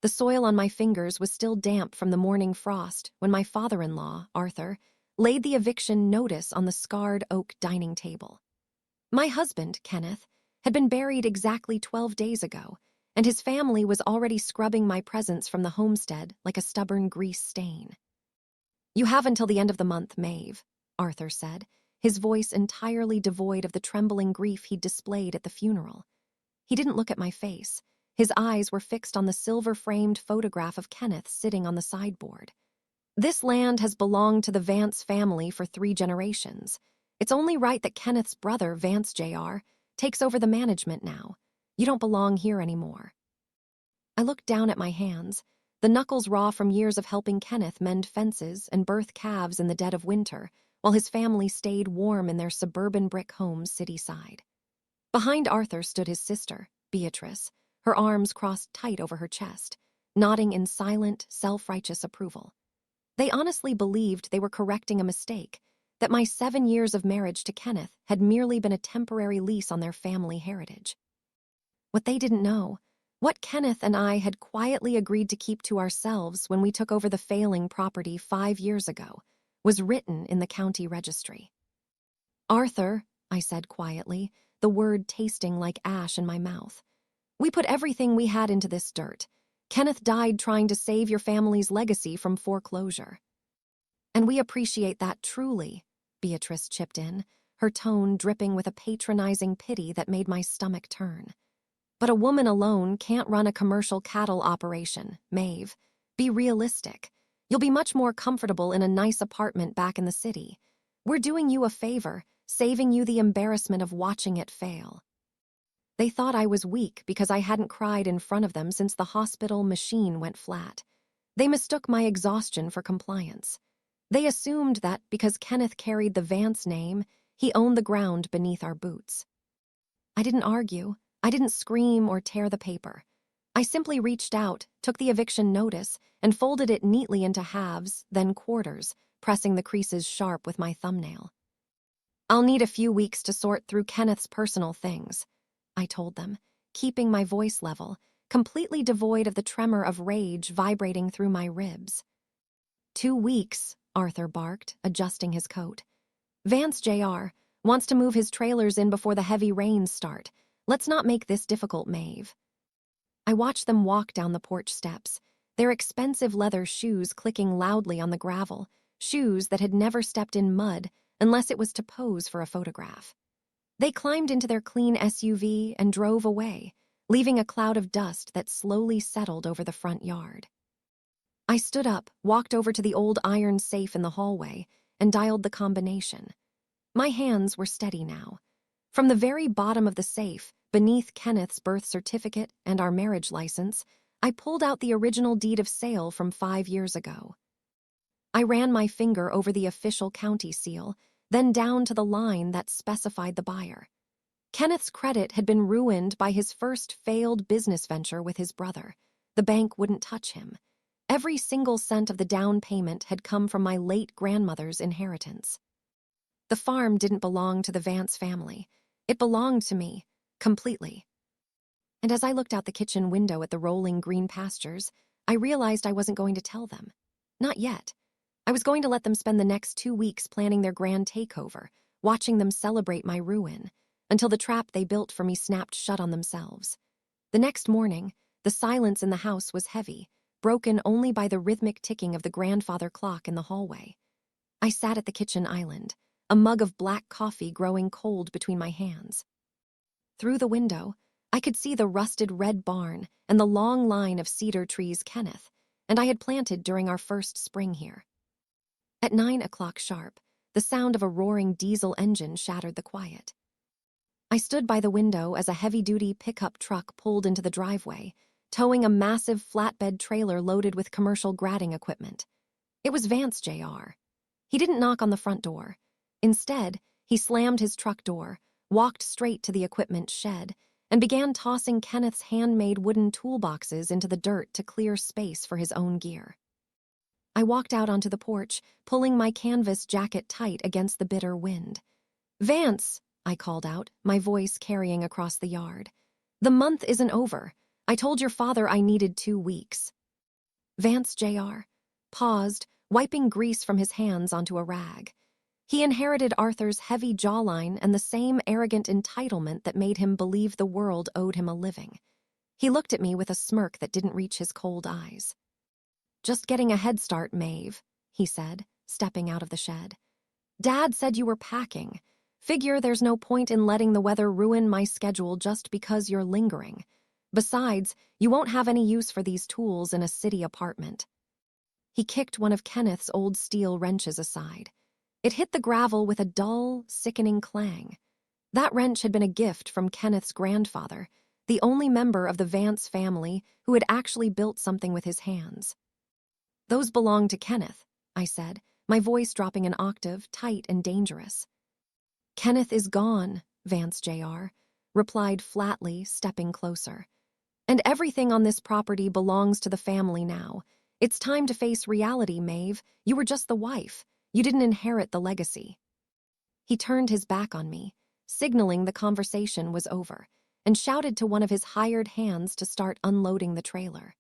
The soil on my fingers was still damp from the morning frost when my father-in-law, Arthur, laid the eviction notice on the scarred oak dining table. My husband, Kenneth, had been buried exactly 12 days ago, and his family was already scrubbing my presence from the homestead like a stubborn grease stain. "You have until the end of the month, Maeve," Arthur said, his voice entirely devoid of the trembling grief he'd displayed at the funeral. He didn't look at my face. His eyes were fixed on the silver-framed photograph of Kenneth sitting on the sideboard. "This land has belonged to the Vance family for 3 generations. It's only right that Kenneth's brother, Vance Jr., takes over the management now. You don't belong here anymore." I looked down at my hands, the knuckles raw from years of helping Kenneth mend fences and birth calves in the dead of winter, while his family stayed warm in their suburban brick homes city-side. Behind Arthur stood his sister, Beatrice, her arms crossed tight over her chest, nodding in silent, self-righteous approval. They honestly believed they were correcting a mistake, that my 7 years of marriage to Kenneth had merely been a temporary lease on their family heritage. What they didn't know, what Kenneth and I had quietly agreed to keep to ourselves when we took over the failing property 5 years ago, was written in the county registry. "Arthur," I said quietly, the word tasting like ash in my mouth, "we put everything we had into this dirt. Kenneth died trying to save your family's legacy from foreclosure." "And we appreciate that truly," Beatrice chipped in, her tone dripping with a patronizing pity that made my stomach turn. "But a woman alone can't run a commercial cattle operation, Maeve. Be realistic. You'll be much more comfortable in a nice apartment back in the city. We're doing you a favor, saving you the embarrassment of watching it fail." They thought I was weak because I hadn't cried in front of them since the hospital machine went flat. They mistook my exhaustion for compliance. They assumed that because Kenneth carried the Vance name, he owned the ground beneath our boots. I didn't argue. I didn't scream or tear the paper. I simply reached out, took the eviction notice, and folded it neatly into halves, then quarters, pressing the creases sharp with my thumbnail. "I'll need a few weeks to sort through Kenneth's personal things," I told them, keeping my voice level, completely devoid of the tremor of rage vibrating through my ribs. "2 weeks," Arthur barked, adjusting his coat. "Vance Jr. wants to move his trailers in before the heavy rains start. Let's not make this difficult, Maeve." I watched them walk down the porch steps, their expensive leather shoes clicking loudly on the gravel, shoes that had never stepped in mud unless it was to pose for a photograph. They climbed into their clean SUV and drove away, leaving a cloud of dust that slowly settled over the front yard. I stood up, walked over to the old iron safe in the hallway, and dialed the combination. My hands were steady now. From the very bottom of the safe, beneath Kenneth's birth certificate and our marriage license, I pulled out the original deed of sale from 5 years ago. I ran my finger over the official county seal, then down to the line that specified the buyer. Kenneth's credit had been ruined by his first failed business venture with his brother. The bank wouldn't touch him. Every single cent of the down payment had come from my late grandmother's inheritance. The farm didn't belong to the Vance family. It belonged to me, completely. And as I looked out the kitchen window at the rolling green pastures, I realized I wasn't going to tell them. Not yet. I was going to let them spend the next 2 weeks planning their grand takeover, watching them celebrate my ruin, until the trap they built for me snapped shut on themselves. The next morning, the silence in the house was heavy, broken only by the rhythmic ticking of the grandfather clock in the hallway. I sat at the kitchen island, a mug of black coffee growing cold between my hands. Through the window, I could see the rusted red barn and the long line of cedar trees Kenneth and I had planted during our first spring here. At 9 o'clock sharp, the sound of a roaring diesel engine shattered the quiet. I stood by the window as a heavy-duty pickup truck pulled into the driveway, towing a massive flatbed trailer loaded with commercial grading equipment. It was Vance Jr. He didn't knock on the front door. Instead, he slammed his truck door, walked straight to the equipment shed, and began tossing Kenneth's handmade wooden toolboxes into the dirt to clear space for his own gear. I walked out onto the porch, pulling my canvas jacket tight against the bitter wind. "Vance," I called out, my voice carrying across the yard. "The month isn't over. I told your father I needed 2 weeks." Vance Jr. paused, wiping grease from his hands onto a rag. He inherited Arthur's heavy jawline and the same arrogant entitlement that made him believe the world owed him a living. He looked at me with a smirk that didn't reach his cold eyes. "Just getting a head start, Maeve," he said, stepping out of the shed. "Dad said you were packing. Figure there's no point in letting the weather ruin my schedule just because you're lingering. Besides, you won't have any use for these tools in a city apartment." He kicked one of Kenneth's old steel wrenches aside. It hit the gravel with a dull, sickening clang. That wrench had been a gift from Kenneth's grandfather, the only member of the Vance family who had actually built something with his hands. "Those belong to Kenneth," I said, my voice dropping an octave, tight and dangerous. "Kenneth is gone," Vance Jr. replied flatly, stepping closer. "And everything on this property belongs to the family now. It's time to face reality, Maeve. You were just the wife. You didn't inherit the legacy." He turned his back on me, signaling the conversation was over, and shouted to one of his hired hands to start unloading the trailer.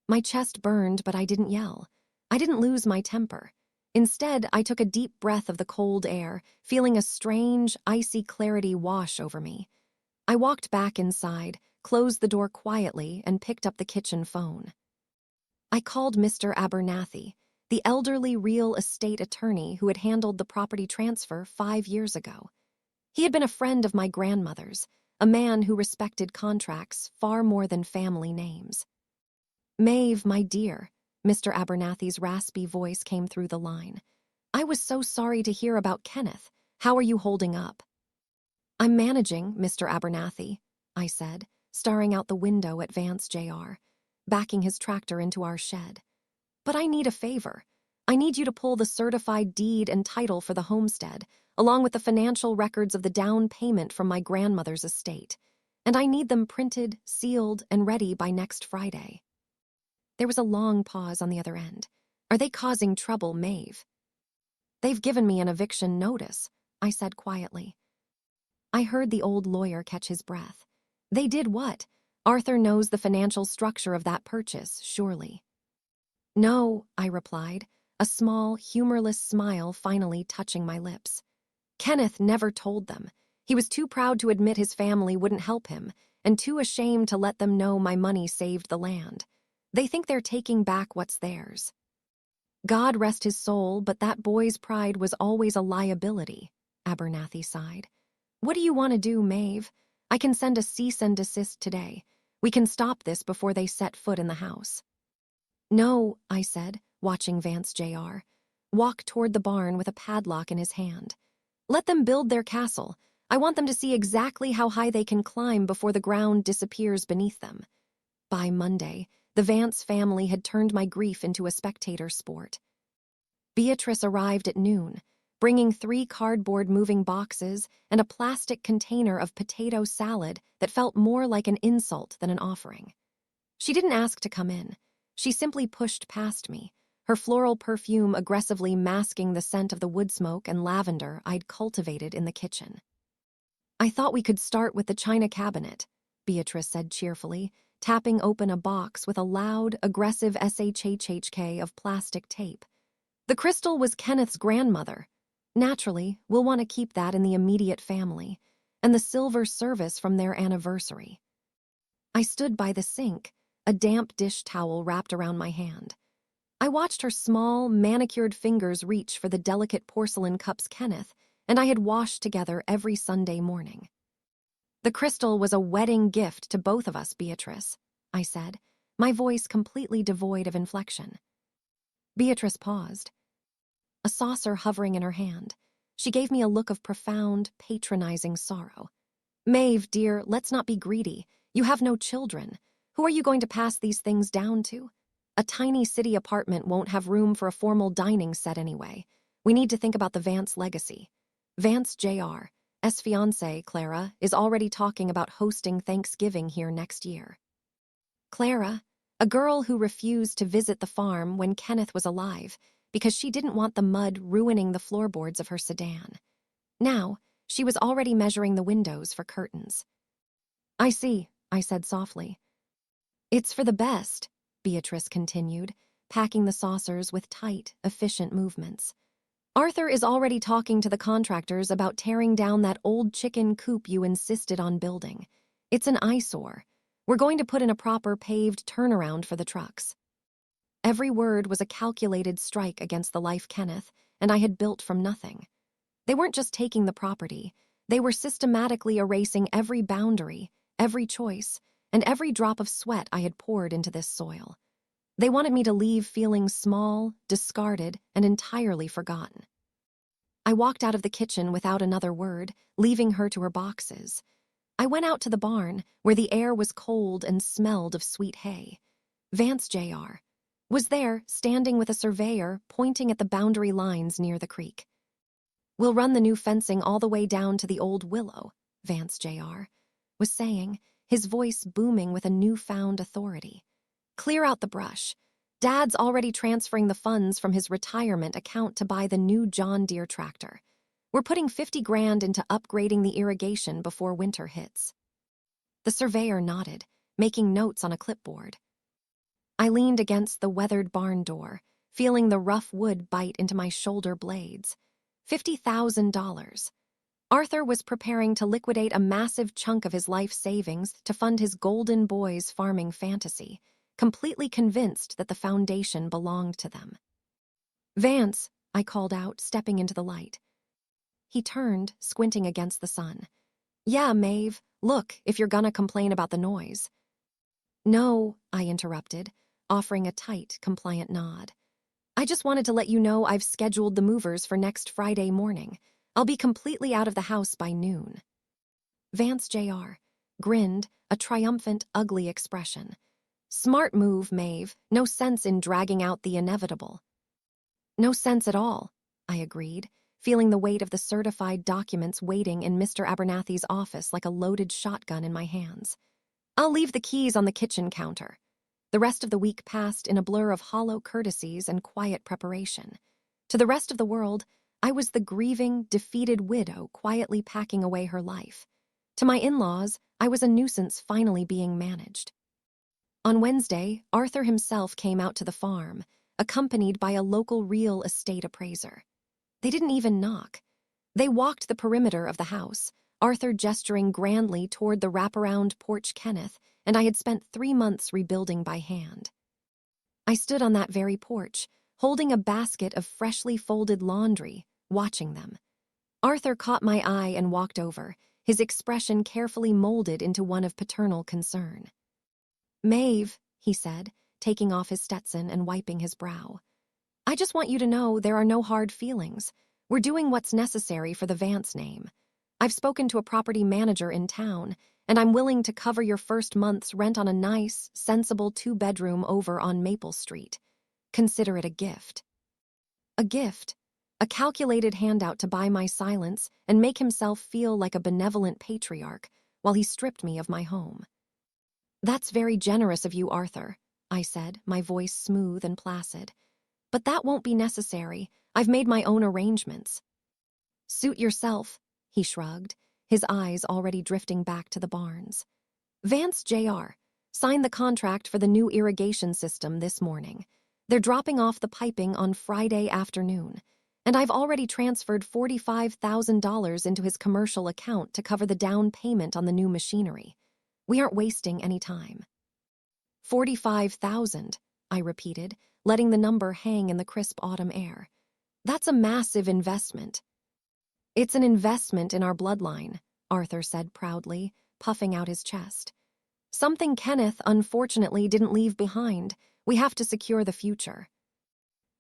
My chest burned, but I didn't yell. I didn't lose my temper. Instead, I took a deep breath of the cold air, feeling a strange, icy clarity wash over me. I walked back inside, closed the door quietly, and picked up the kitchen phone. I called Mr. Abernathy, the elderly real estate attorney who had handled the property transfer 5 years ago. He had been a friend of my grandmother's, a man who respected contracts far more than family names. "Maeve, my dear," Mr. Abernathy's raspy voice came through the line. "I was so sorry to hear about Kenneth. How are you holding up?" "I'm managing, Mr. Abernathy," I said, staring out the window at Vance Jr., backing his tractor into our shed. "But I need a favor. I need you to pull the certified deed and title for the homestead, along with the financial records of the down payment from my grandmother's estate. And I need them printed, sealed, and ready by next Friday." There was a long pause on the other end. "Are they causing trouble, Maeve?" "They've given me an eviction notice," I said quietly. I heard the old lawyer catch his breath. "They did what? Arthur knows the financial structure of that purchase, surely." "No," I replied, a small, humorless smile finally touching my lips. "Kenneth never told them. He was too proud to admit his family wouldn't help him, and too ashamed to let them know my money saved the land. They think they're taking back what's theirs." "God rest his soul, but that boy's pride was always a liability," Abernathy sighed. "What do you want to do, Maeve? I can send a cease and desist today. We can stop this before they set foot in the house." "No," I said, watching Vance Jr. walk toward the barn with a padlock in his hand. "Let them build their castle. I want them to see exactly how high they can climb before the ground disappears beneath them." By Monday, the Vance family had turned my grief into a spectator sport. Beatrice arrived at noon, bringing 3 cardboard moving boxes and a plastic container of potato salad that felt more like an insult than an offering. She didn't ask to come in. She simply pushed past me, her floral perfume aggressively masking the scent of the wood smoke and lavender I'd cultivated in the kitchen. "I thought we could start with the china cabinet," Beatrice said cheerfully, tapping open a box with a loud, aggressive SHHK of plastic tape. "The crystal was Kenneth's grandmother. Naturally, we'll want to keep that in the immediate family, and the silver service from their anniversary." I stood by the sink, a damp dish towel wrapped around my hand. I watched her small, manicured fingers reach for the delicate porcelain cups Kenneth and I had washed together every Sunday morning. "The crystal was a wedding gift to both of us, Beatrice," I said, my voice completely devoid of inflection. Beatrice paused, a saucer hovering in her hand. She gave me a look of profound, patronizing sorrow. "Maeve, dear, let's not be greedy. You have no children. Who are you going to pass these things down to? A tiny city apartment won't have room for a formal dining set anyway. We need to think about the Vance legacy. Vance Jr., fiancée, Clara, is already talking about hosting Thanksgiving here next year." Clara, a girl who refused to visit the farm when Kenneth was alive because she didn't want the mud ruining the floorboards of her sedan. Now, she was already measuring the windows for curtains. "I see," I said softly. "It's for the best," Beatrice continued, packing the saucers with tight, efficient movements. Arthur is already talking to the contractors about tearing down that old chicken coop you insisted on building. It's an eyesore. We're going to put in a proper paved turnaround for the trucks. Every word was a calculated strike against the life Kenneth and I had built from nothing. They weren't just taking the property. They were systematically erasing every boundary, every choice, and every drop of sweat I had poured into this soil. They wanted me to leave feeling small, discarded, and entirely forgotten. I walked out of the kitchen without another word, leaving her to her boxes. I went out to the barn, where the air was cold and smelled of sweet hay. Vance Jr. was there, standing with a surveyor, pointing at the boundary lines near the creek. "We'll run the new fencing all the way down to the old willow," Vance Jr. was saying, his voice booming with a newfound authority. "Clear out the brush. Dad's already transferring the funds from his retirement account to buy the new John Deere tractor. We're putting $50,000 into upgrading the irrigation before winter hits." The surveyor nodded, making notes on a clipboard. I leaned against the weathered barn door, feeling the rough wood bite into my shoulder blades. $50,000. Arthur was preparing to liquidate a massive chunk of his life savings to fund his golden boys' farming fantasy, completely convinced that the foundation belonged to them. "Vance," I called out, stepping into the light. He turned, squinting against the sun. "Yeah, Maeve, look, if you're gonna complain about the noise." "No," I interrupted, offering a tight, compliant nod. "I just wanted to let you know I've scheduled the movers for next Friday morning. I'll be completely out of the house by noon." Vance Jr. grinned, a triumphant, ugly expression. "Smart move, Maeve. No sense in dragging out the inevitable." "No sense at all," I agreed, feeling the weight of the certified documents waiting in Mr. Abernathy's office like a loaded shotgun in my hands. "I'll leave the keys on the kitchen counter." The rest of the week passed in a blur of hollow courtesies and quiet preparation. To the rest of the world, I was the grieving, defeated widow quietly packing away her life. To my in-laws, I was a nuisance finally being managed. On Wednesday, Arthur himself came out to the farm, accompanied by a local real estate appraiser. They didn't even knock. They walked the perimeter of the house, Arthur gesturing grandly toward the wraparound porch Kenneth and I had spent 3 months rebuilding by hand. I stood on that very porch, holding a basket of freshly folded laundry, watching them. Arthur caught my eye and walked over, his expression carefully molded into one of paternal concern. "Maeve," he said, taking off his Stetson and wiping his brow. "I just want you to know there are no hard feelings. We're doing what's necessary for the Vance name. I've spoken to a property manager in town, and I'm willing to cover your first month's rent on a nice, sensible 2-bedroom over on Maple Street. Consider it a gift." A gift, a calculated handout to buy my silence and make himself feel like a benevolent patriarch while he stripped me of my home. "That's very generous of you, Arthur," I said, my voice smooth and placid. "But that won't be necessary. I've made my own arrangements." "Suit yourself," he shrugged, his eyes already drifting back to the barns. "Vance Jr. signed the contract for the new irrigation system this morning. They're dropping off the piping on Friday afternoon, and I've already transferred $45,000 into his commercial account to cover the down payment on the new machinery. We aren't wasting any time." "45,000, I repeated, letting the number hang in the crisp autumn air. "That's a massive investment." "It's an investment in our bloodline," Arthur said proudly, puffing out his chest. "Something Kenneth, unfortunately, didn't leave behind. We have to secure the future."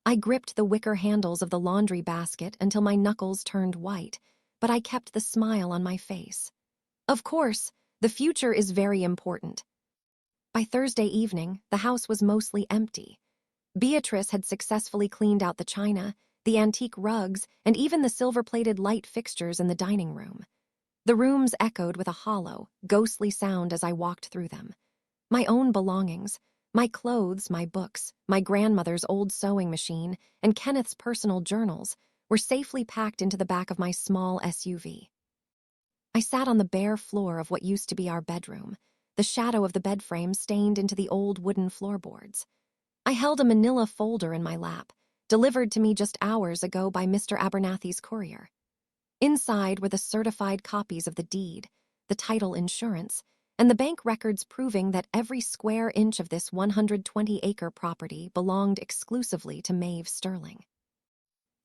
I gripped the wicker handles of the laundry basket until my knuckles turned white, but I kept the smile on my face. "Of course, the future is very important." By Thursday evening, the house was mostly empty. Beatrice had successfully cleaned out the china, the antique rugs, and even the silver-plated light fixtures in the dining room. The rooms echoed with a hollow, ghostly sound as I walked through them. My own belongings, my clothes, my books, my grandmother's old sewing machine, and Kenneth's personal journals were safely packed into the back of my small SUV. I sat on the bare floor of what used to be our bedroom, the shadow of the bed frame stained into the old wooden floorboards. I held a manila folder in my lap, delivered to me just hours ago by Mr. Abernathy's courier. Inside were the certified copies of the deed, the title insurance, and the bank records proving that every square inch of this 120-acre property belonged exclusively to Maeve Sterling.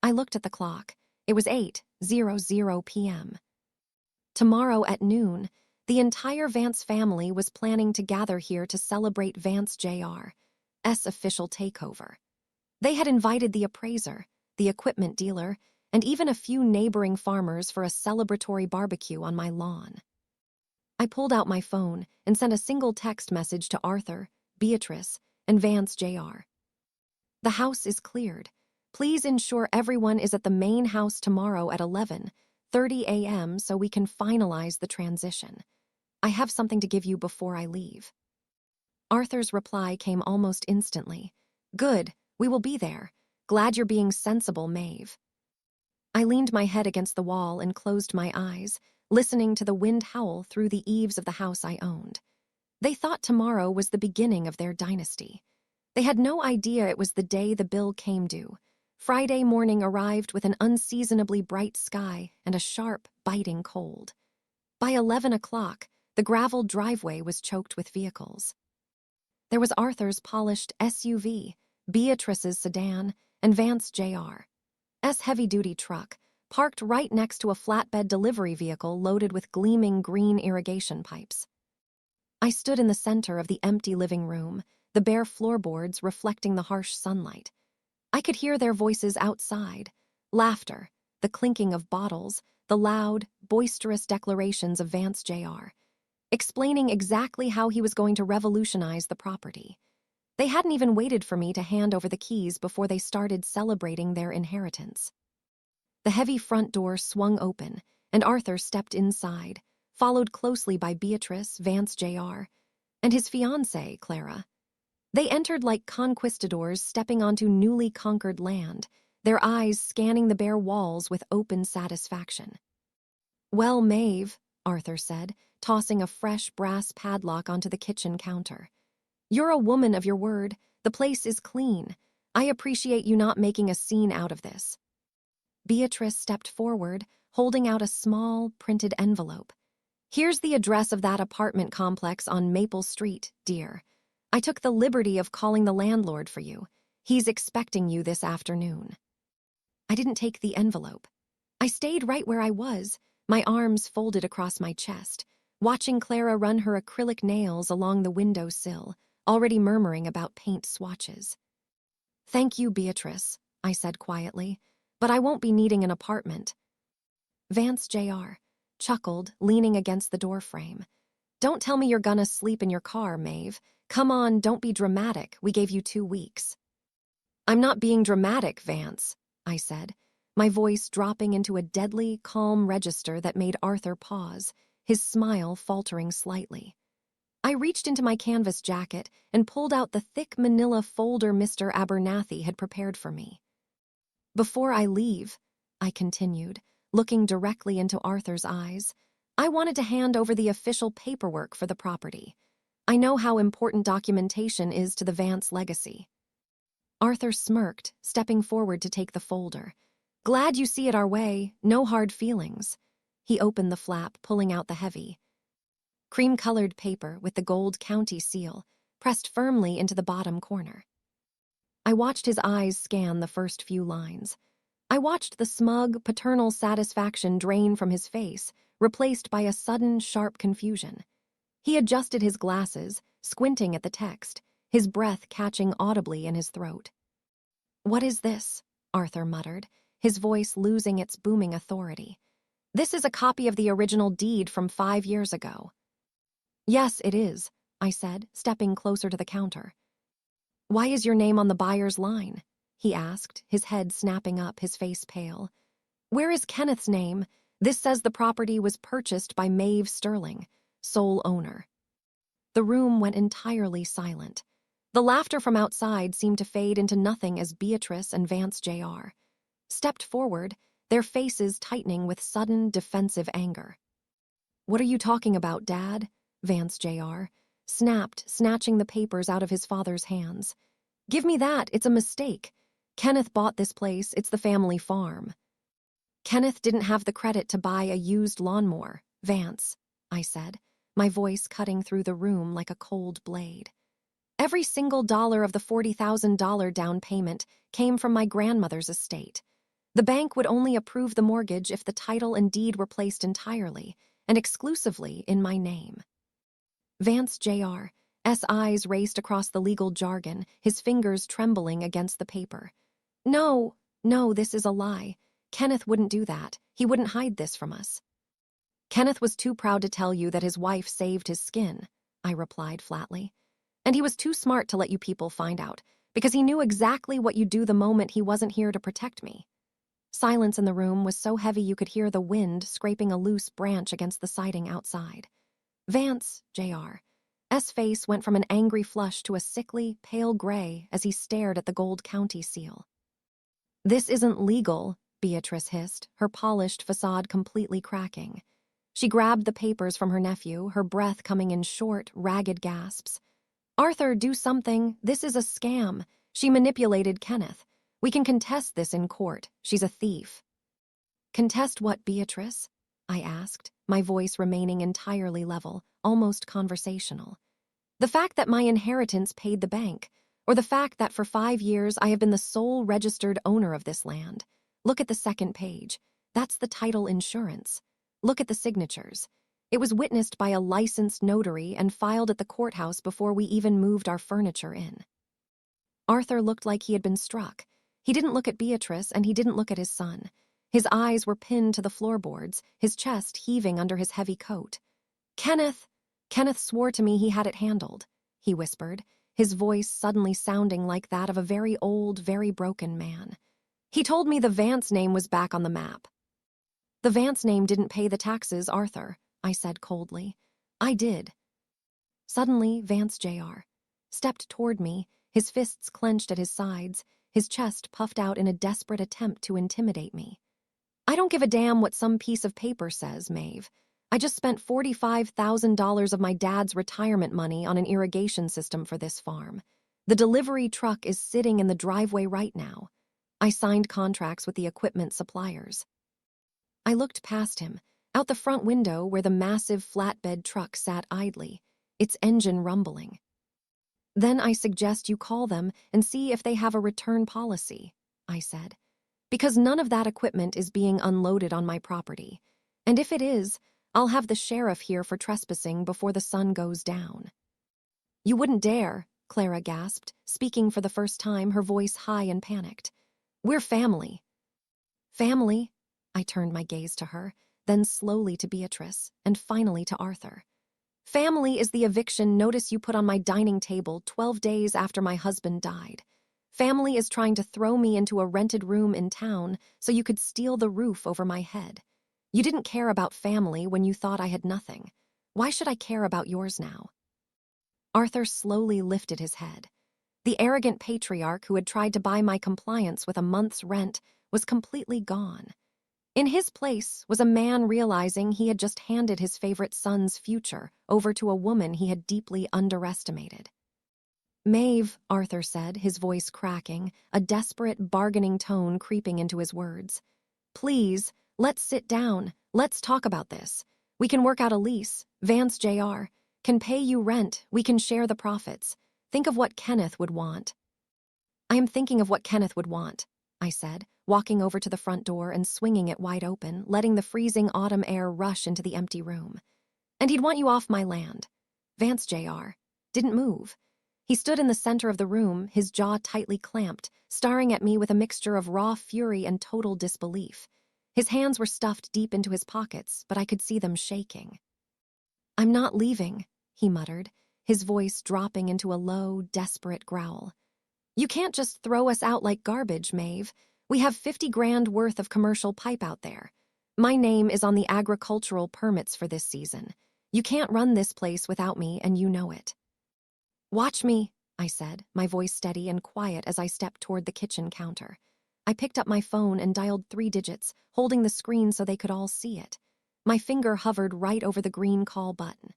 I looked at the clock. It was 8:00 p.m. Tomorrow at noon, the entire Vance family was planning to gather here to celebrate Vance Jr.'s official takeover. They had invited the appraiser, the equipment dealer, and even a few neighboring farmers for a celebratory barbecue on my lawn. I pulled out my phone and sent a single text message to Arthur, Beatrice, and Vance Jr. The house is cleared. Please ensure everyone is at the main house tomorrow at 11:30 a.m. so we can finalize the transition. I have something to give you before I leave. Arthur's reply came almost instantly. Good, we will be there. Glad you're being sensible, Maeve. I leaned my head against the wall and closed my eyes, listening to the wind howl through the eaves of the house I owned. They thought tomorrow was the beginning of their dynasty. They had no idea it was the day the bill came due. Friday morning arrived with an unseasonably bright sky and a sharp, biting cold. By 11 o'clock, the graveled driveway was choked with vehicles. There was Arthur's polished SUV, Beatrice's sedan, and Vance Jr.'s heavy-duty truck, parked right next to a flatbed delivery vehicle loaded with gleaming green irrigation pipes. I stood in the center of the empty living room, the bare floorboards reflecting the harsh sunlight. I could hear their voices outside, laughter, the clinking of bottles, the loud, boisterous declarations of Vance Jr., explaining exactly how he was going to revolutionize the property. They hadn't even waited for me to hand over the keys before they started celebrating their inheritance. The heavy front door swung open, and Arthur stepped inside, followed closely by Beatrice, Vance Jr., and his fiancée, Clara. They entered like conquistadors stepping onto newly conquered land, their eyes scanning the bare walls with open satisfaction. "Well, Maeve," Arthur said, tossing a fresh brass padlock onto the kitchen counter. "You're a woman of your word. The place is clean. I appreciate you not making a scene out of this." Beatrice stepped forward, holding out a small, printed envelope. "Here's the address of that apartment complex on Maple Street, dear. I took the liberty of calling the landlord for you. He's expecting you this afternoon." I didn't take the envelope. I stayed right where I was, my arms folded across my chest, watching Clara run her acrylic nails along the window sill, already murmuring about paint swatches. "Thank you, Beatrice," I said quietly, "but I won't be needing an apartment." Vance Jr. chuckled, leaning against the doorframe. "Don't tell me you're gonna sleep in your car, Maeve. Come on, don't be dramatic. We gave you 2 weeks. "I'm not being dramatic, Vance," I said, my voice dropping into a deadly, calm register that made Arthur pause, his smile faltering slightly. I reached into my canvas jacket and pulled out the thick manila folder Mr. Abernathy had prepared for me. "Before I leave," I continued, looking directly into Arthur's eyes, "I wanted to hand over the official paperwork for the property. I know how important documentation is to the Vance legacy." Arthur smirked, stepping forward to take the folder. "Glad you see it our way. No hard feelings." He opened the flap, pulling out the heavy, cream-colored paper with the gold county seal, pressed firmly into the bottom corner. I watched his eyes scan the first few lines. I watched the smug, paternal satisfaction drain from his face, replaced by a sudden, sharp confusion. He adjusted his glasses, squinting at the text, his breath catching audibly in his throat. "What is this?" Arthur muttered, his voice losing its booming authority. "This is a copy of the original deed from 5 years ago." "Yes, it is," I said, stepping closer to the counter. "Why is your name on the buyer's line?" he asked, his head snapping up, his face pale. "Where is Kenneth's name? This says the property was purchased by Maeve Sterling, sole owner." The room went entirely silent. The laughter from outside seemed to fade into nothing as Beatrice and Vance Jr. stepped forward, their faces tightening with sudden, defensive anger. "What are you talking about, Dad?" Vance Jr., snapped, snatching the papers out of his father's hands. "Give me that, it's a mistake. Kenneth bought this place, it's the family farm." "Kenneth didn't have the credit to buy a used lawnmower, Vance," I said, my voice cutting through the room like a cold blade. "Every single dollar of the $40,000 down payment came from my grandmother's estate. The bank would only approve the mortgage if the title and deed were placed entirely and exclusively in my name." Vance Jr.'s eyes raced across the legal jargon, his fingers trembling against the paper. No, this is a lie. Kenneth wouldn't do that. He wouldn't hide this from us." "Kenneth was too proud to tell you that his wife saved his skin," I replied flatly. "And he was too smart to let you people find out, because he knew exactly what you'd do the moment he wasn't here to protect me." Silence in the room was so heavy you could hear the wind scraping a loose branch against the siding outside. Vance Jr.'s face went from an angry flush to a sickly, pale gray as he stared at the gold county seal. "This isn't legal," Beatrice hissed, her polished facade completely cracking. She grabbed the papers from her nephew, her breath coming in short, ragged gasps. "Arthur, do something. This is a scam. She manipulated Kenneth. We can contest this in court. She's a thief." "Contest what, Beatrice?" I asked, my voice remaining entirely level, almost conversational. "The fact that my inheritance paid the bank, or the fact that for 5 years I have been the sole registered owner of this land. Look at the second page. That's the title insurance. Look at the signatures. It was witnessed by a licensed notary and filed at the courthouse before we even moved our furniture in." Arthur looked like he had been struck. He didn't look at Beatrice, and he didn't look at his son. His eyes were pinned to the floorboards, his chest heaving under his heavy coat. Kenneth swore to me he had it handled," he whispered, his voice suddenly sounding like that of a very old, very broken man. "He told me the Vance name was back on the map." "The Vance name didn't pay the taxes, Arthur," I said coldly. "I did." Suddenly, Vance Jr. stepped toward me, his fists clenched at his sides, his chest puffed out in a desperate attempt to intimidate me. "I don't give a damn what some piece of paper says, Maeve. I just spent $45,000 of my dad's retirement money on an irrigation system for this farm. The delivery truck is sitting in the driveway right now. I signed contracts with the equipment suppliers." I looked past him, out the front window where the massive flatbed truck sat idly, its engine rumbling. "Then I suggest you call them and see if they have a return policy," I said. "Because none of that equipment is being unloaded on my property. And if it is, I'll have the sheriff here for trespassing before the sun goes down." "You wouldn't dare," Clara gasped, speaking for the first time, her voice high and panicked. "We're family." "Family?" I turned my gaze to her, then slowly to Beatrice, and finally to Arthur. "Family is the eviction notice you put on my dining table 12 days after my husband died. Family is trying to throw me into a rented room in town so you could steal the roof over my head. You didn't care about family when you thought I had nothing. Why should I care about yours now?" Arthur slowly lifted his head. The arrogant patriarch who had tried to buy my compliance with a month's rent was completely gone. In his place was a man realizing he had just handed his favorite son's future over to a woman he had deeply underestimated. "Maeve," Arthur said, his voice cracking, a desperate, bargaining tone creeping into his words. "Please, let's sit down. Let's talk about this. We can work out a lease. Vance Jr. can pay you rent. We can share the profits. Think of what Kenneth would want." "I am thinking of what Kenneth would want," I said, walking over to the front door and swinging it wide open, letting the freezing autumn air rush into the empty room. "And he'd want you off my land." Vance Jr. didn't move. He stood in the center of the room, his jaw tightly clamped, staring at me with a mixture of raw fury and total disbelief. His hands were stuffed deep into his pockets, but I could see them shaking. "I'm not leaving," he muttered, his voice dropping into a low, desperate growl. "You can't just throw us out like garbage, Maeve. We have 50 grand worth of commercial pipe out there. My name is on the agricultural permits for this season. You can't run this place without me, and you know it." "Watch me," I said, my voice steady and quiet as I stepped toward the kitchen counter. I picked up my phone and dialed 3 digits, holding the screen so they could all see it. My finger hovered right over the green call button.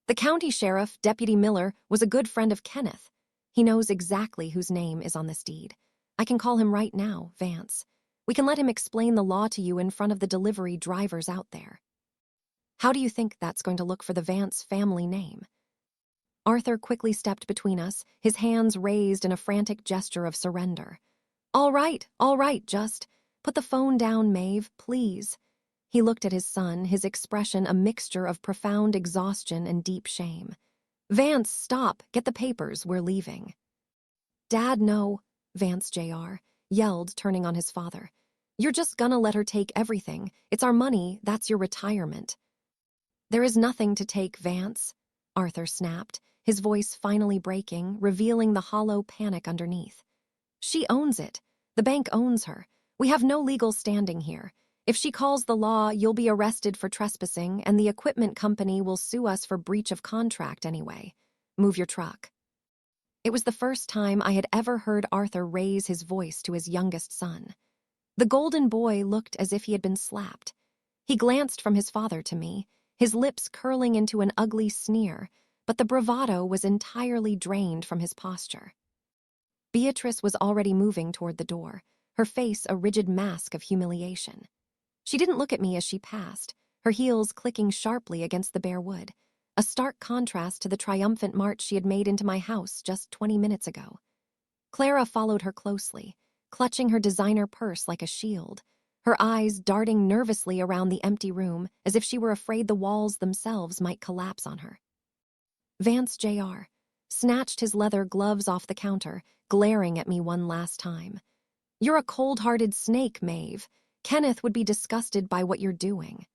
The county sheriff, Deputy Miller, was a good friend of Kenneth. He knows exactly whose name is on this deed. I can call him right now, Vance. We can let him explain the law to you in front of the delivery drivers out there. How do you think that's going to look for the Vance family name? Arthur quickly stepped between us, his hands raised in a frantic gesture of surrender. All right, just put the phone down, Maeve, please. He looked at his son, his expression a mixture of profound exhaustion and deep shame. Vance, stop, get the papers, we're leaving. Dad, no, Vance Jr. yelled, turning on his father. You're just gonna let her take everything. It's our money, that's your retirement. There is nothing to take, Vance, Arthur snapped, his voice finally breaking, revealing the hollow panic underneath. She owns it. The bank owns her. We have no legal standing here. If she calls the law, you'll be arrested for trespassing, and the equipment company will sue us for breach of contract anyway. Move your truck. It was the first time I had ever heard Arthur raise his voice to his youngest son. The golden boy looked as if he had been slapped. He glanced from his father to me, his lips curling into an ugly sneer, but the bravado was entirely drained from his posture. Beatrice was already moving toward the door, her face a rigid mask of humiliation. She didn't look at me as she passed, her heels clicking sharply against the bare wood, a stark contrast to the triumphant march she had made into my house just 20 minutes ago. Clara followed her closely, clutching her designer purse like a shield, her eyes darting nervously around the empty room as if she were afraid the walls themselves might collapse on her. Vance Jr. snatched his leather gloves off the counter, glaring at me one last time. You're a cold-hearted snake, Maeve. Kenneth would be disgusted by what you're doing.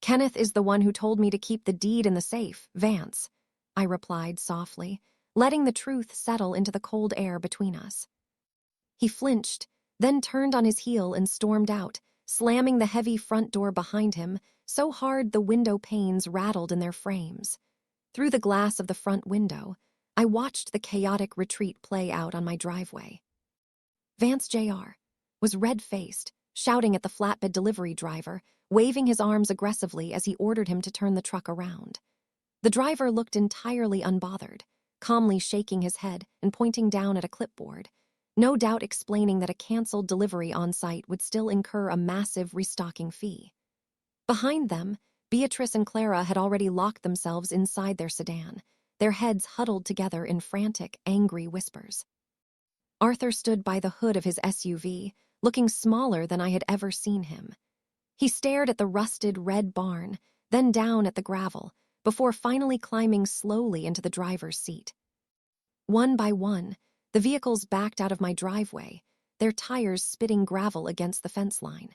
Kenneth is the one who told me to keep the deed in the safe, Vance, I replied softly, letting the truth settle into the cold air between us. He flinched, then turned on his heel and stormed out, slamming the heavy front door behind him so hard the window panes rattled in their frames. Through the glass of the front window, I watched the chaotic retreat play out on my driveway. Vance Jr. was red-faced, shouting at the flatbed delivery driver, waving his arms aggressively as he ordered him to turn the truck around. The driver looked entirely unbothered, calmly shaking his head and pointing down at a clipboard, no doubt explaining that a canceled delivery on site would still incur a massive restocking fee. Behind them, Beatrice and Clara had already locked themselves inside their sedan, their heads huddled together in frantic, angry whispers. Arthur stood by the hood of his SUV, looking smaller than I had ever seen him. He stared at the rusted red barn, then down at the gravel, before finally climbing slowly into the driver's seat. One by one, the vehicles backed out of my driveway, their tires spitting gravel against the fence line.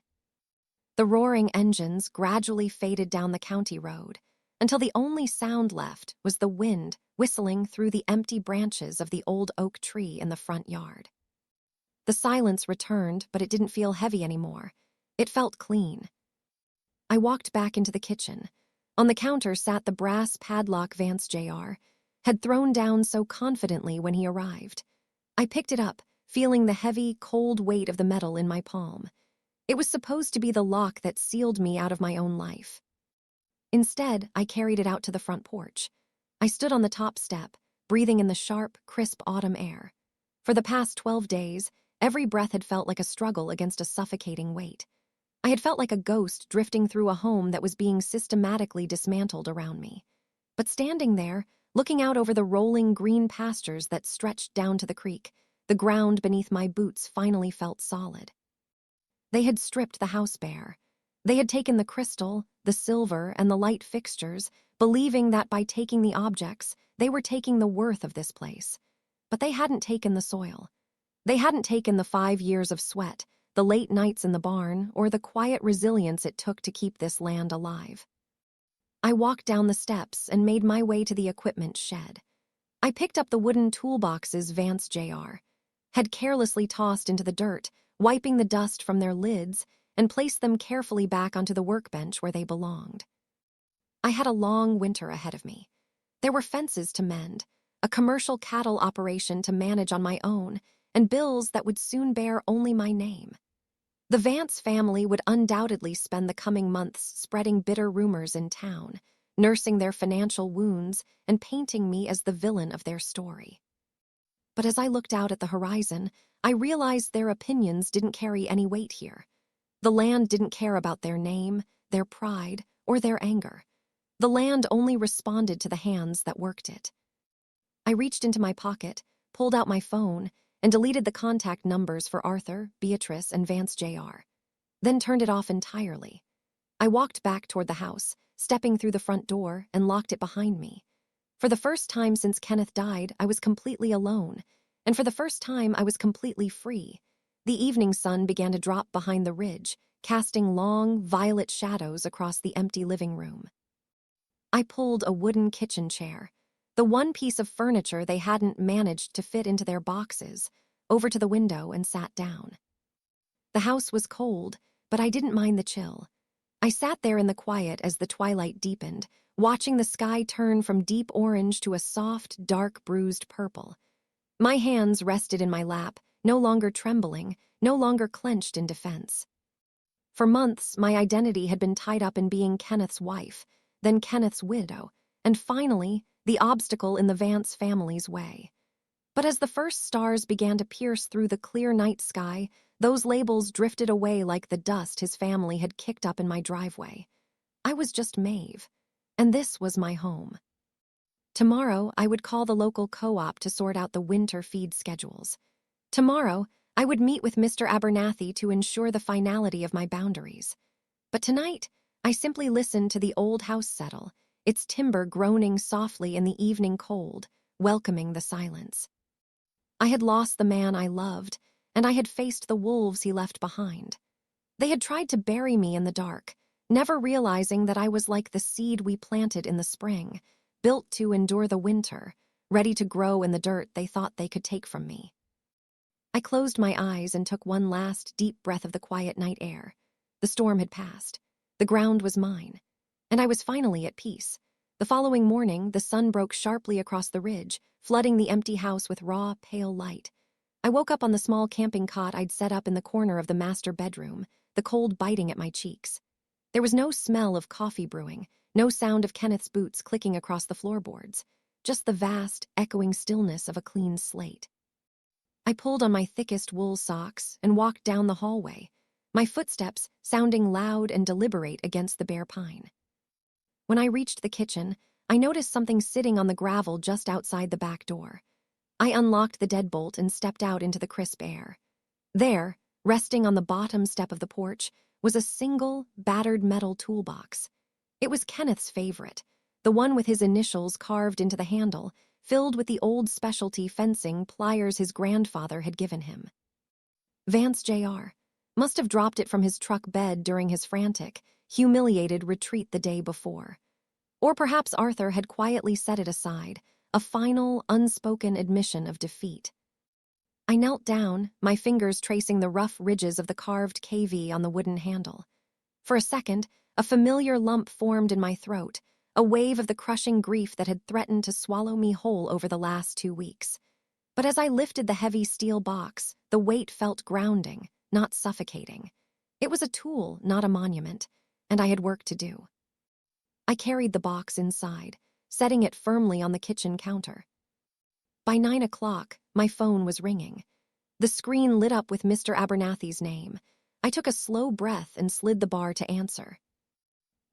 The roaring engines gradually faded down the county road, until the only sound left was the wind whistling through the empty branches of the old oak tree in the front yard. The silence returned, but it didn't feel heavy anymore. It felt clean. I walked back into the kitchen. On the counter sat the brass padlock Vance Jr. had thrown down so confidently when he arrived. I picked it up, feeling the heavy, cold weight of the metal in my palm. It was supposed to be the lock that sealed me out of my own life. Instead, I carried it out to the front porch. I stood on the top step, breathing in the sharp, crisp autumn air. For the past 12 days, every breath had felt like a struggle against a suffocating weight. I had felt like a ghost drifting through a home that was being systematically dismantled around me. But standing there, looking out over the rolling green pastures that stretched down to the creek, the ground beneath my boots finally felt solid. They had stripped the house bare. They had taken the crystal, the silver, and the light fixtures, believing that by taking the objects, they were taking the worth of this place. But they hadn't taken the soil. They hadn't taken the 5 years of sweat, the late nights in the barn, or the quiet resilience it took to keep this land alive. I walked down the steps and made my way to the equipment shed. I picked up the wooden toolboxes Vance Jr. had carelessly tossed into the dirt, wiping the dust from their lids, and placed them carefully back onto the workbench where they belonged. I had a long winter ahead of me. There were fences to mend, a commercial cattle operation to manage on my own, and bills that would soon bear only my name. The Vance family would undoubtedly spend the coming months spreading bitter rumors in town, nursing their financial wounds and painting me as the villain of their story. But as I looked out at the horizon, I realized their opinions didn't carry any weight here. The land didn't care about their name, their pride, or their anger. The land only responded to the hands that worked it. I reached into my pocket, pulled out my phone, and deleted the contact numbers for Arthur, Beatrice, and Vance Jr., then turned it off entirely. I walked back toward the house, stepping through the front door, and locked it behind me. For the first time since Kenneth died, I was completely alone, and for the first time I was completely free. The evening sun began to drop behind the ridge, casting long, violet shadows across the empty living room. I pulled a wooden kitchen chair, the one piece of furniture they hadn't managed to fit into their boxes, over to the window and sat down. The house was cold, but I didn't mind the chill. I sat there in the quiet as the twilight deepened, watching the sky turn from deep orange to a soft, dark, bruised purple. My hands rested in my lap, no longer trembling, no longer clenched in defense. For months, my identity had been tied up in being Kenneth's wife, then Kenneth's widow, and finally, the obstacle in the Vance family's way. But as the first stars began to pierce through the clear night sky, those labels drifted away like the dust his family had kicked up in my driveway. I was just Maeve, and this was my home. Tomorrow, I would call the local co-op to sort out the winter feed schedules. Tomorrow, I would meet with Mr. Abernathy to ensure the finality of my boundaries. But tonight, I simply listened to the old house settle, its timber groaning softly in the evening cold, welcoming the silence. I had lost the man I loved, and I had faced the wolves he left behind. They had tried to bury me in the dark, never realizing that I was like the seed we planted in the spring, built to endure the winter, ready to grow in the dirt they thought they could take from me. I closed my eyes and took one last deep breath of the quiet night air. The storm had passed. The ground was mine, and I was finally at peace. The following morning, the sun broke sharply across the ridge, flooding the empty house with raw, pale light. I woke up on the small camping cot I'd set up in the corner of the master bedroom, the cold biting at my cheeks. There was no smell of coffee brewing, no sound of Kenneth's boots clicking across the floorboards, just the vast, echoing stillness of a clean slate. I pulled on my thickest wool socks and walked down the hallway, my footsteps sounding loud and deliberate against the bare pine. When I reached the kitchen, I noticed something sitting on the gravel just outside the back door. I unlocked the deadbolt and stepped out into the crisp air. There, resting on the bottom step of the porch, was a single, battered metal toolbox. It was Kenneth's favorite, the one with his initials carved into the handle, filled with the old specialty fencing pliers his grandfather had given him. Vance Jr. must have dropped it from his truck bed during his frantic, humiliated retreat the day before. Or perhaps Arthur had quietly set it aside, a final, unspoken admission of defeat. I knelt down, my fingers tracing the rough ridges of the carved KV on the wooden handle. For a second, a familiar lump formed in my throat, a wave of the crushing grief that had threatened to swallow me whole over the last 2 weeks. But as I lifted the heavy steel box, the weight felt grounding, not suffocating. It was a tool, not a monument, and I had work to do. I carried the box inside, setting it firmly on the kitchen counter. By 9 o'clock, my phone was ringing. The screen lit up with Mr. Abernathy's name. I took a slow breath and slid the bar to answer.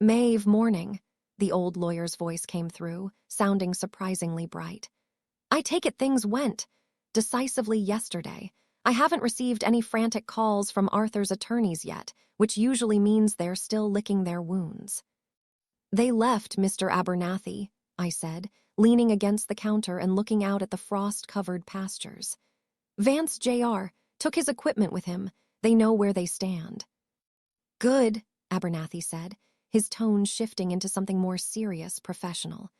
"Maeve, morning," the old lawyer's voice came through, sounding surprisingly bright. "I take it things went decisively yesterday. I haven't received any frantic calls from Arthur's attorneys yet, which usually means they're still licking their wounds." "They left, Mr. Abernathy," I said, leaning against the counter and looking out at the frost-covered pastures. "Vance Jr. took his equipment with him. They know where they stand." "Good," Abernathy said, his tone shifting into something more serious, professional.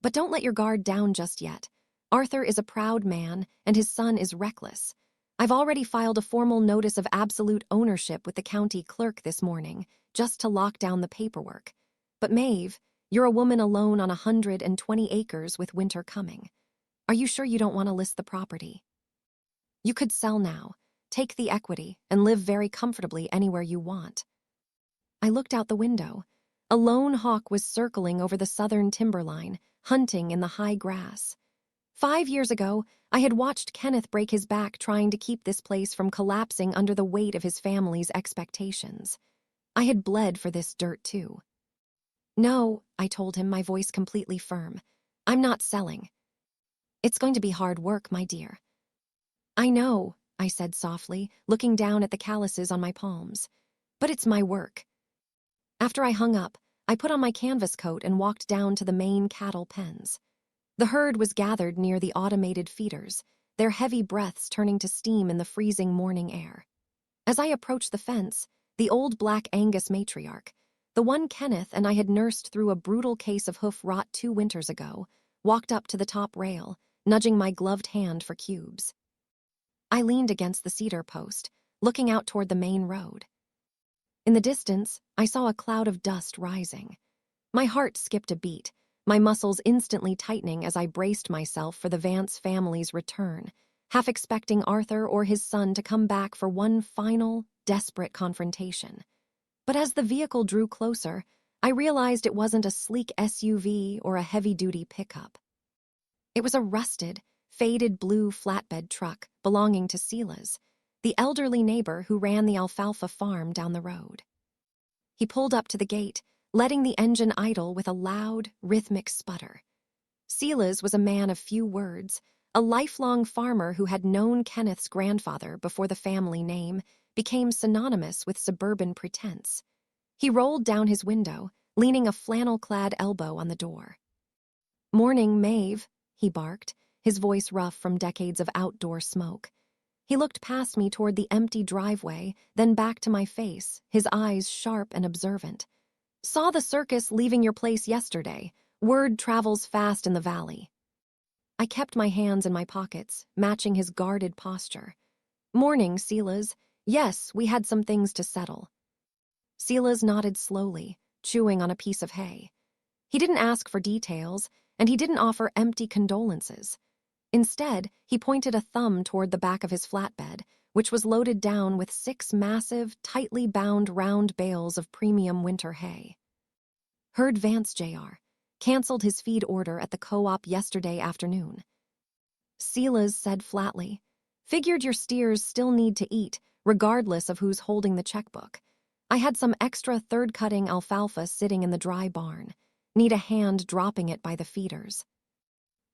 "But don't let your guard down just yet. Arthur is a proud man, and his son is reckless. I've already filed a formal notice of absolute ownership with the county clerk this morning, just to lock down the paperwork. But Maeve, you're a woman alone on 120 acres with winter coming. Are you sure you don't want to list the property? You could sell now, take the equity, and live very comfortably anywhere you want." I looked out the window. A lone hawk was circling over the southern timberline, hunting in the high grass. 5 years ago, I had watched Kenneth break his back trying to keep this place from collapsing under the weight of his family's expectations. I had bled for this dirt, too. "No," I told him, my voice completely firm. "I'm not selling. It's going to be hard work, my dear." "I know," I said softly, looking down at the calluses on my palms. "But it's my work." After I hung up, I put on my canvas coat and walked down to the main cattle pens. The herd was gathered near the automated feeders, their heavy breaths turning to steam in the freezing morning air. As I approached the fence, the old black Angus matriarch, the one Kenneth and I had nursed through a brutal case of hoof rot 2 winters ago, walked up to the top rail, nudging my gloved hand for cubes. I leaned against the cedar post, looking out toward the main road. In the distance, I saw a cloud of dust rising. My heart skipped a beat, my muscles instantly tightening as I braced myself for the Vance family's return, half expecting Arthur or his son to come back for one final, desperate confrontation. But as the vehicle drew closer, I realized it wasn't a sleek SUV or a heavy-duty pickup. It was a rusted, faded blue flatbed truck belonging to Silas, the elderly neighbor who ran the alfalfa farm down the road. He pulled up to the gate, letting the engine idle with a loud, rhythmic sputter. Silas was a man of few words, a lifelong farmer who had known Kenneth's grandfather before the family name became synonymous with suburban pretense. He rolled down his window, leaning a flannel-clad elbow on the door. "Morning, Maeve," he barked, his voice rough from decades of outdoor smoke. He looked past me toward the empty driveway, then back to my face, his eyes sharp and observant. "Saw the circus leaving your place yesterday. Word travels fast in the valley." I kept my hands in my pockets, matching his guarded posture. "Morning, Silas. Yes, we had some things to settle." Silas nodded slowly, chewing on a piece of hay. He didn't ask for details, and he didn't offer empty condolences. Instead, he pointed a thumb toward the back of his flatbed, which was loaded down with 6 massive, tightly bound round bales of premium winter hay. "Heard Vance Jr. canceled his feed order at the co-op yesterday afternoon." Silas said flatly, "Figured your steers still need to eat, regardless of who's holding the checkbook. I had some extra third-cutting alfalfa sitting in the dry barn. Need a hand dropping it by the feeders."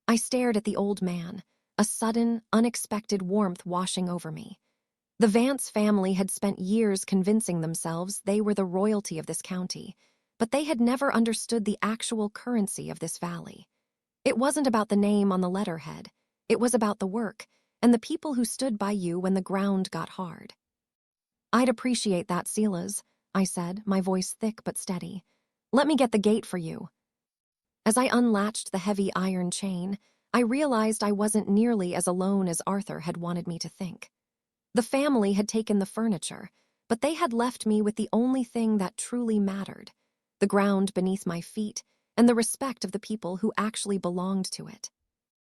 I stared at the old man, a sudden, unexpected warmth washing over me. The Vance family had spent years convincing themselves they were the royalty of this county, but they had never understood the actual currency of this valley. It wasn't about the name on the letterhead. It was about the work and the people who stood by you when the ground got hard. "I'd appreciate that, Silas," I said, my voice thick but steady. "Let me get the gate for you." As I unlatched the heavy iron chain, I realized I wasn't nearly as alone as Arthur had wanted me to think. The family had taken the furniture, but they had left me with the only thing that truly mattered: the ground beneath my feet and the respect of the people who actually belonged to it.